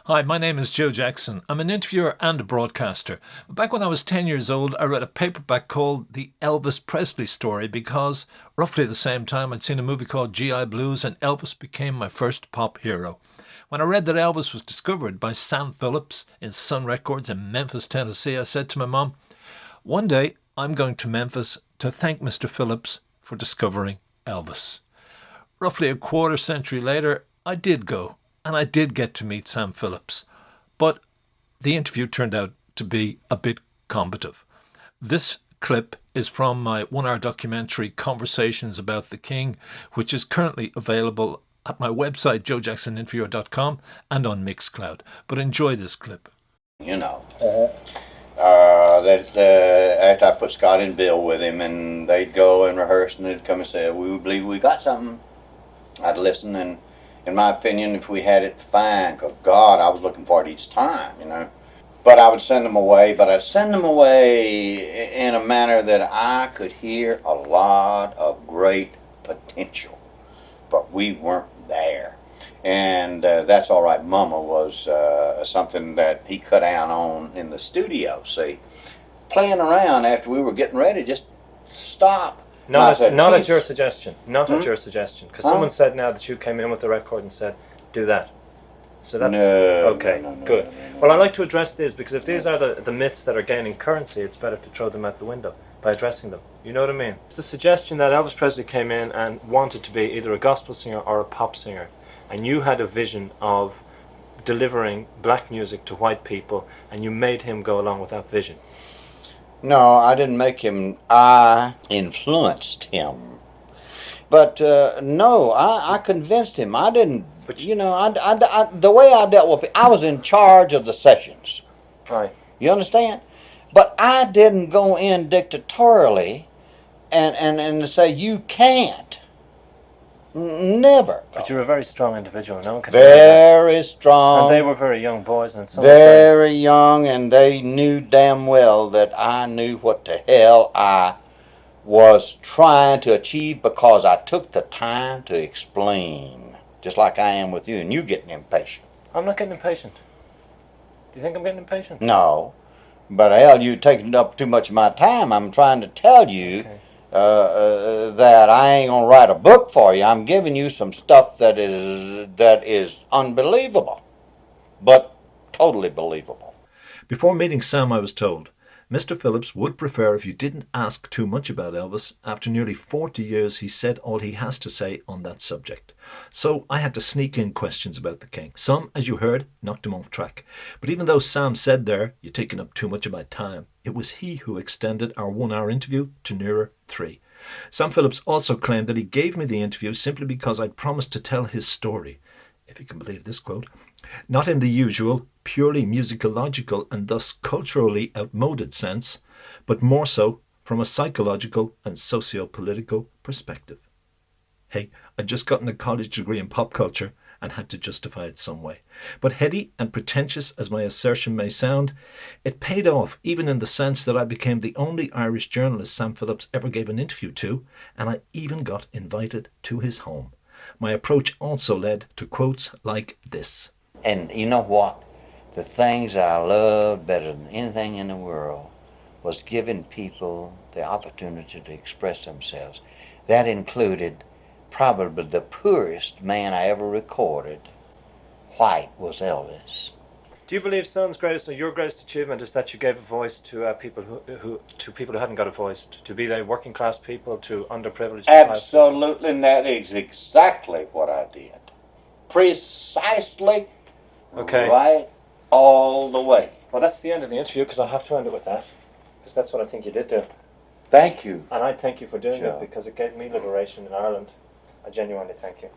Hi, my name is Joe Jackson. I'm an interviewer and a broadcaster. Back when I was 10 years old, I read a paperback called The Elvis Presley Story because, roughly the same time, I'd seen a movie called G.I. Blues and Elvis became my first pop hero. When I read that Elvis was discovered by Sam Phillips in Sun Records in Memphis, Tennessee, I said to my mom, one day I'm going to Memphis to thank Mr. Phillips for discovering Elvis. Roughly a quarter century later, I did go, and I did get to meet Sam Phillips. But the interview turned out to be a bit combative. This clip is from my 1 hour documentary Conversations About the King, which is currently available at my website joejacksoninterviewer.com and on Mixcloud. But enjoy this clip. You know, after I put Scott and Bill with him, and they'd go and rehearse, and they'd come and say, "We believe we got something." I'd listen, and in my opinion, if we had it, fine. Because God, I was looking for it each time, you know. But I would send them away. But I'd send them away in a manner that I could hear a lot of great potential. But we weren't there. And that's all right. Mama was something that he cut down on in the studio. See, playing around after we were getting ready, just stop. Not at your suggestion. Not at your suggestion. Because someone said now that you came in with the record and said, do that. So that's... Okay, good. Well, I like to address these because if these are the myths that are gaining currency, it's better to throw them out the window by addressing them. You know what I mean? It's the suggestion that Elvis Presley came in and wanted to be either a gospel singer or a pop singer. And you had a vision of delivering black music to white people, and you made him go along with that vision. No, I didn't make him. I influenced him. But no, I convinced him. I didn't. But you know, the way I dealt with it, I was in charge of the sessions. Right. You understand? But I didn't go in dictatorially and say you can't. Never. But you're a very strong individual. No one can very strong. And they were very young boys, and some very young, and they knew damn well that I knew what the hell I was trying to achieve because I took the time to explain, just like I am with you, and you getting impatient. I'm not getting impatient. Do you think I'm getting impatient? No, but hell, you're taking up too much of my time. I'm trying to tell you. Okay. That I ain't gonna write a book for you. I'm giving you some stuff that is unbelievable, but totally believable. Before meeting Sam, I was told Mr. Phillips would prefer if you didn't ask too much about Elvis. After nearly 40 years, he said all he has to say on that subject. So I had to sneak in questions about the King. Some, as you heard, knocked him off track. But even though Sam said there, you're taking up too much of my time, it was he who extended our 1 hour interview to nearer 3. Sam Phillips also claimed that he gave me the interview simply because I'd promised to tell his story, if you can believe this quote, not in the usual, purely musicological and thus culturally outmoded sense, but more so from a psychological and socio-political perspective. Hey, I'd just gotten a college degree in pop culture and had to justify it some way. But heady and pretentious as my assertion may sound, it paid off even in the sense that I became the only Irish journalist Sam Phillips ever gave an interview to, and I even got invited to his home. My approach also led to quotes like this. And you know what? The things I loved better than anything in the world was giving people the opportunity to express themselves. That included probably the poorest man I ever recorded. White was Elvis. Do you believe Sam's greatest or your greatest achievement is that you gave a voice to people who hadn't got a voice, to be they working class people, to underprivileged Absolutely, and that is exactly what I did. Precisely. Okay. Right all the way. Well, that's the end of the interview because I have to end it with that, because that's what I think you did do. Thank you. And I thank you for doing Sure. it because it gave me liberation in Ireland. I genuinely thank you.